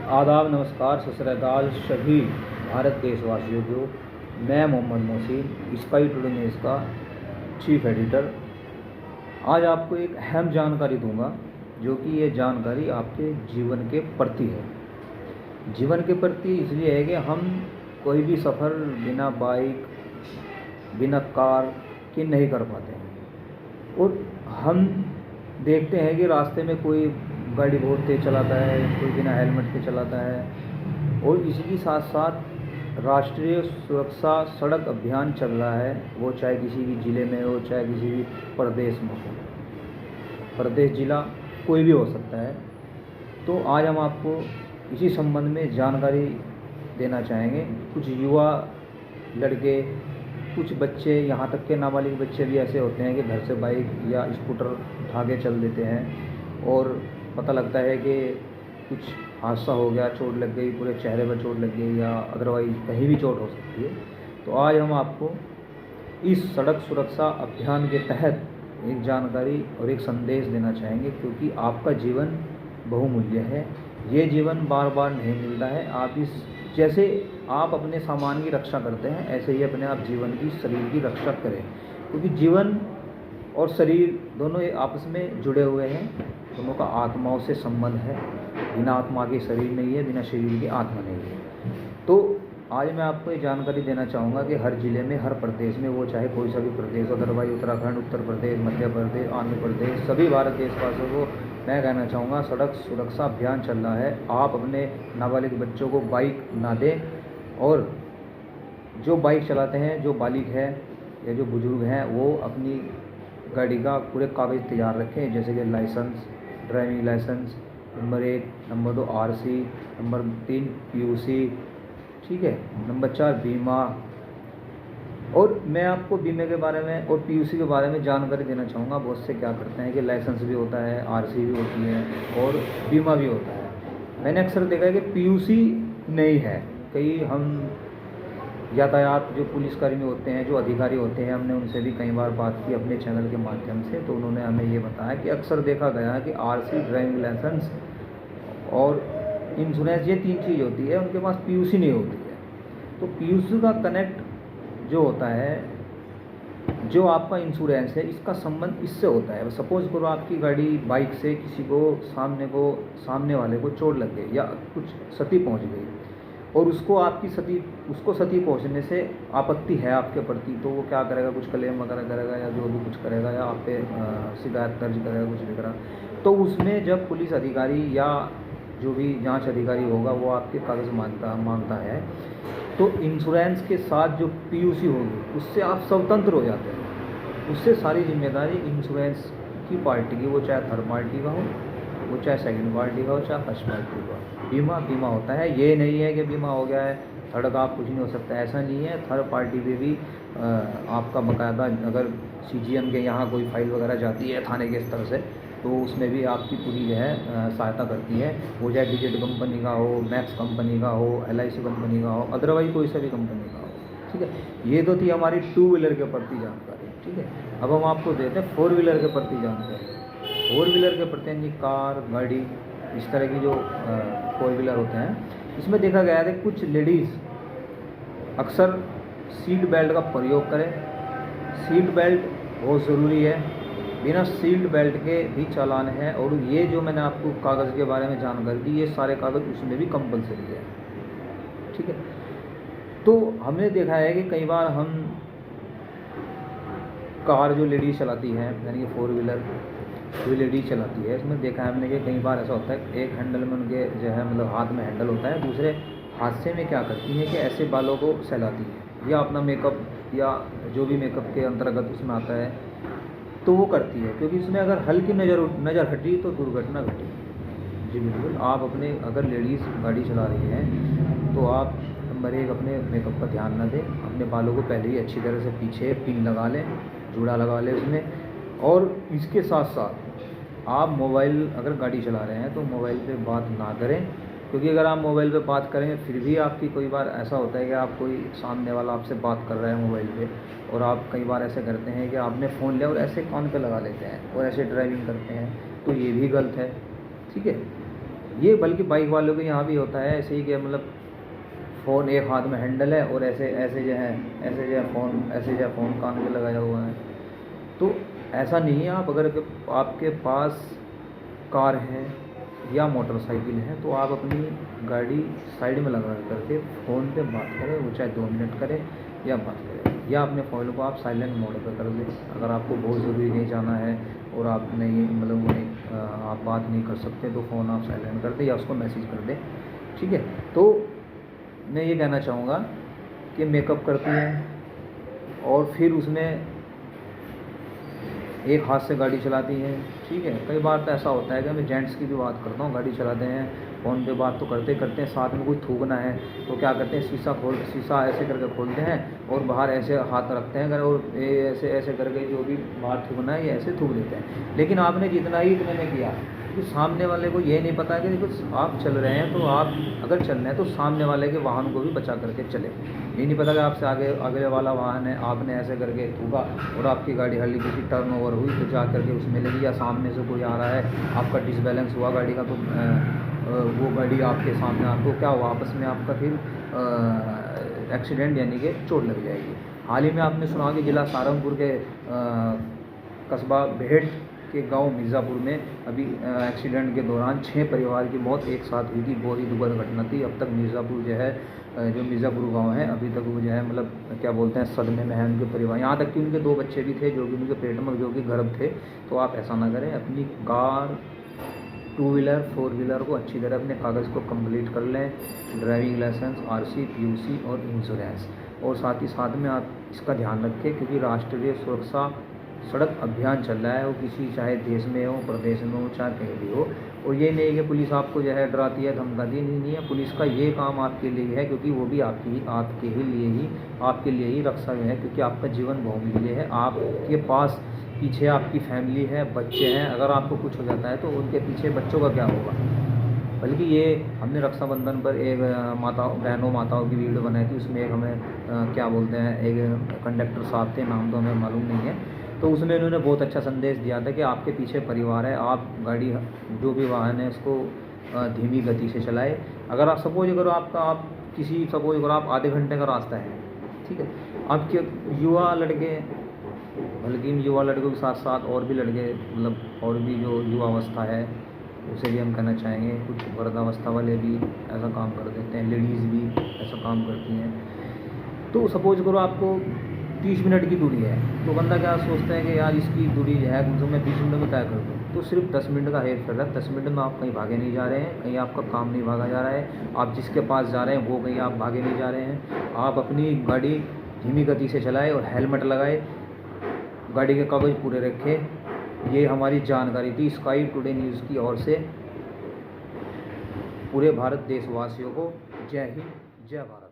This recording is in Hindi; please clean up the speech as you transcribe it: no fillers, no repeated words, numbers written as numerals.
आदाब, नमस्कार, सत श्री अकाल सभी भारत देशवासियों को। मैं Mohammad Mohsin, spy today news का चीफ एडिटर। आज आपको एक अहम जानकारी दूंगा, जो कि ये जानकारी आपके जीवन के प्रति है। जीवन के प्रति इसलिए है कि हम कोई भी सफ़र बिना बाइक, बिना कार के नहीं कर पाते हैं। और हम देखते हैं कि रास्ते में कोई गाड़ी बहुत तेज़ चलाता है, कोई बिना हेलमेट के चलाता है। और इसी के साथ साथ राष्ट्रीय सुरक्षा सड़क अभियान चल रहा है, वो चाहे किसी भी ज़िले में हो, चाहे किसी भी प्रदेश में हो। प्रदेश, ज़िला कोई भी हो सकता है। तो आज हम आपको इसी संबंध में जानकारी देना चाहेंगे। कुछ युवा लड़के, कुछ बच्चे, यहाँ तक के नाबालिग बच्चे भी ऐसे होते हैं कि घर से बाइक या स्कूटर उठा के चल देते हैं और पता लगता है कि कुछ हादसा हो गया, चोट लग गई, पूरे चेहरे पर चोट लग गई या अदरवाइज कहीं भी चोट हो सकती है। तो आज हम आपको इस सड़क सुरक्षा अभियान के तहत एक जानकारी और एक संदेश देना चाहेंगे, क्योंकि आपका जीवन बहुमूल्य है। ये जीवन बार बार नहीं मिलता है। जैसे आप अपने सामान की रक्षा करते हैं, ऐसे ही अपने आप जीवन की, शरीर की रक्षा करें, क्योंकि जीवन और शरीर दोनों आपस में जुड़े हुए हैं। दोनों का आत्माओं से संबंध है। बिना आत्मा के शरीर नहीं है, बिना शरीर के आत्मा नहीं है। तो आज मैं आपको ये जानकारी देना चाहूँगा कि हर ज़िले में, हर प्रदेश में, वो चाहे कोई सा भी प्रदेश, अदरवाइज उत्तराखंड, उत्तर प्रदेश, मध्य प्रदेश, आंध्र प्रदेश, सभी भारत देशवासियों को मैं कहना चाहूँगा, सड़क सुरक्षा अभियान चल रहा है। आप अपने नाबालिग बच्चों को बाइक ना दें, और जो बाइक चलाते हैं, जो बालिग है या जो बुजुर्ग हैं, वो अपनी गाड़ी का पूरे कागज़ तैयार रखें, जैसे कि license, driving license, number 1, number 2 RC, number 3 PUC, ठीक है, नंबर 4 बीमा। और मैं आपको बीमे के बारे में और पीयूसी के बारे में जानकारी देना चाहूँगा। बहुत से क्या करते हैं कि लाइसेंस भी होता है, आरसी भी होती है और बीमा भी होता है। मैंने अक्सर देखा है कि पीयूसी नहीं है। कई हम यातायात जो पुलिसकर्मी होते हैं, जो अधिकारी होते हैं, हमने उनसे भी कई बार बात की अपने चैनल के माध्यम से, तो उन्होंने हमें ये बताया कि अक्सर देखा गया है कि आरसी, ड्राइविंग लाइसेंस और इंश्योरेंस, ये 3 चीज़ होती है, उनके पास पीयूसी नहीं होती है। तो पीयूसी का कनेक्ट जो होता है, जो आपका इंश्योरेंस है, इसका संबंध इससे होता है। सपोज करो आपकी गाड़ी, बाइक से किसी को सामने वाले को चोट लग गई या कुछ क्षति पहुंच गई, और उसको क्षति पहुंचने से आपत्ति है आपके प्रति, तो वो क्या करेगा, कुछ क्लेम वगैरह करेगा या जो भी कुछ करेगा, या आप पे शिकायत दर्ज करेगा, कुछ भी करेगा। तो उसमें जब पुलिस अधिकारी या जो भी जांच अधिकारी होगा, वो आपके कागज़ मांगता है, तो इंश्योरेंस के साथ जो पीयूसी होगी, उससे आप स्वतंत्र हो जाते हैं। उससे सारी जिम्मेदारी इंश्योरेंस की पार्टी की, वो चाहे थर्ड पार्टी का हो, वो चाहे सेकंड पार्टी का हो, चाहे फर्स्ट पार्टी का। बीमा होता है। ये नहीं है कि बीमा हो गया है, थर्ड का आप कुछ नहीं हो सकता, ऐसा नहीं है। थर्ड पार्टी पे भी आपका बाकायदा, अगर सीजीएम के यहाँ कोई फाइल वगैरह जाती है थाने के स्तर से, तो उसमें भी आपकी पूरी जो है सहायता करती है। वो चाहे डिजिट कंपनी का हो, मैक्स कंपनी का हो, LIC कंपनी का हो, अदरवाइज कोई सा भी कंपनी का हो, ठीक है। ये तो थी हमारी 2 व्हीलर के प्रति जानकारी, ठीक है। अब हम आपको देते हैं 4 व्हीलर के प्रति जानकारी। 4 व्हीलर के प्रति यानी कार, गाड़ी, इस तरह की जो 4 व्हीलर होते हैं, इसमें देखा गया है कि कुछ लेडीज़ अक्सर सीट बेल्ट का प्रयोग करें। सीट बेल्ट बहुत ज़रूरी है, बिना सीट बेल्ट के भी चालान है। और ये जो मैंने आपको कागज़ के बारे में जानकारी दी, ये सारे कागज़ उसमें भी कंपलसरी है, ठीक है। तो हमने देखा है कि कई बार हम कार जो लेडीज़ चलाती हैं, यानी कि 4 व्हीलर जो लेडीज़ चलाती है, इसमें देखा है हमने कि कई बार ऐसा होता है, एक हैंडल में उनके जो है, मतलब हाथ में हैंडल होता है, दूसरे हाथ से में क्या करती है कि ऐसे बालों को सहलाती है, या अपना मेकअप या जो भी मेकअप के अंतर्गत उसमें आता है, तो वो करती है, क्योंकि इसमें अगर हल्की नज़र हटी तो दुर्घटना घटी। जी बिल्कुल। आप अपने, अगर लेडीज़ गाड़ी चला रही हैं, तो आप नंबर 1 अपने मेकअप पर ध्यान न दें। अपने बालों को पहले ही अच्छी तरह से पीछे पिन लगा लें, जूड़ा लगा लें उसमें। और इसके साथ साथ आप मोबाइल, अगर गाड़ी चला रहे हैं तो मोबाइल पे बात ना करें, क्योंकि अगर आप मोबाइल पे बात करेंगे, फिर भी आपकी कोई बार ऐसा होता है कि आप, कोई सामने वाला आपसे बात कर रहा है मोबाइल पे, और आप कई बार ऐसे करते हैं कि आपने फ़ोन लिया और ऐसे कान पे लगा लेते हैं और ऐसे ड्राइविंग करते हैं, तो ये भी गलत है, ठीक है। ये बल्कि बाइक वालों के यहाँ भी होता है ऐसे ही कि मतलब फ़ोन एक हाथ में हैंडल है और ऐसे ऐसे जो है फ़ोन कान के लगाया हुआ है। तो ऐसा नहीं है। आप अगर आपके पास कार है या मोटरसाइकिल है तो आप अपनी गाड़ी साइड में लगा करके फ़ोन पे बात करें, वो चाहे 2 मिनट करें या बात करें, या अपने फ़ोन को आप साइलेंट मोड पर कर दें। अगर आपको बहुत ज़रूरी नहीं जाना है और आप नहीं मतलब आप बात नहीं कर सकते तो फ़ोन आप साइलेंट कर दें या उसको मैसेज कर दें, ठीक है। तो मैं ये कहना चाहूँगा कि मेकअप करती हैं और फिर उसमें एक हाथ से गाड़ी चलाती हैं, ठीक है। कई बार तो ऐसा होता है कि मैं जेंट्स की भी बात करता हूँ, गाड़ी चलाते हैं फ़ोन पे बात तो करते करते हैं, साथ में कोई थूकना है तो क्या करते हैं, शीशा ऐसे करके खोलते हैं और बाहर ऐसे हाथ रखते हैं और ऐसे ऐसे करके जो भी बाहर थूकना है ये ऐसे थूक देते हैं। लेकिन आपने जितना ही इतने में किया कि सामने वाले को ये नहीं पता कि देखो आप चल रहे हैं तो आप अगर चल रहे हैं तो सामने वाले के वाहन को भी बचा करके चले। ये नहीं पता कि आपसे अगले वाला वाहन है, आपने ऐसे करके थूका और आपकी गाड़ी हल्की सी टर्न ओवर हुई तो जा करके उसमें लगी, या सामने से कोई आ रहा है, आपका डिसबैलेंस हुआ गाड़ी का तो वो गाड़ी आपके सामने आपको क्या हुआ, आपस में आपका फिर एक्सीडेंट यानी कि चोट लग जाएगी। हाल ही में आपने सुना कि जिला सहारनपुर के कस्बा भेड़ के गांव मिर्ज़ापुर में अभी एक्सीडेंट के दौरान 6 परिवार की मौत एक साथ हुई थी। बहुत ही दुखद घटना थी। अब तक मिर्ज़ापुर जो है जो मिर्ज़ापुर गांव है अभी तक वो जो है मतलब क्या बोलते हैं सदमे में है उनके परिवार। यहाँ तक कि उनके 2 बच्चे भी थे जो कि उनके पेट में जो कि गर्भ थे। तो आप ऐसा ना करें, अपनी कार 2 व्हीलर 4 व्हीलर को अच्छी तरह अपने कागज़ को कंप्लीट कर लें, ड्राइविंग लाइसेंस, आरसी, पीयूसी और इंश्योरेंस। और साथ ही साथ में आप इसका ध्यान रखें क्योंकि राष्ट्रीय सुरक्षा सड़क अभियान चल रहा है, वो किसी चाहे देश में हो, प्रदेश में हो, चाहे कहीं भी हो। और ये नहीं कि पुलिस आपको जो है डराती है, धमकाती है, नहीं है। पुलिस का ये काम आपके लिए है क्योंकि वो भी आपके लिए ही रक्षा है, क्योंकि आपका जीवन बहुमूल्य है। आपके पास पीछे आपकी फैमिली है, बच्चे हैं, अगर आपको कुछ हो जाता है तो उनके पीछे बच्चों का क्या होगा। बल्कि ये हमने रक्षाबंधन पर एक माताओं की वीडियो बनाई थी। उसमें एक हमें क्या बोलते हैं एक कंडक्टर साहब थे, नाम तो हमें मालूम नहीं है। तो उसमें उन्होंने बहुत अच्छा संदेश दिया था कि आपके पीछे परिवार है, आप गाड़ी जो भी वाहन है उसको धीमी गति से चलाए। अगर आप सपोज अगर आप आधे घंटे का रास्ता है, ठीक है, आपके युवा लड़के, बल्कि इन युवा लड़कों के साथ साथ और भी लड़के मतलब और भी जो युवावस्था है उसे भी हम कहना चाहेंगे, कुछ वृद्धावस्था वाले भी ऐसा काम कर देते हैं, लेडीज़ भी ऐसा काम करती हैं। तो सपोज करो आपको 30 मिनट की दूरी है तो बंदा क्या सोचता है कि यार इसकी दूरी है तो मैं 20 मिनट में तय कर दूँ। तो सिर्फ 10 मिनट का हेर फेर है। 10 मिनट में आप कहीं भागे नहीं जा रहे हैं, कहीं आपका काम नहीं भागा जा रहा है, आप जिसके पास जा रहे हैं वो कहीं आप भागे नहीं जा रहे हैं। आप अपनी गाड़ी धीमी गति से चलाएं और हेलमेट लगाए, गाड़ी के कागज़ पूरे रखें। ये हमारी जानकारी थी स्काई टुडे न्यूज़ की ओर से पूरे भारत देशवासियों को। जय हिंद, जय भारत।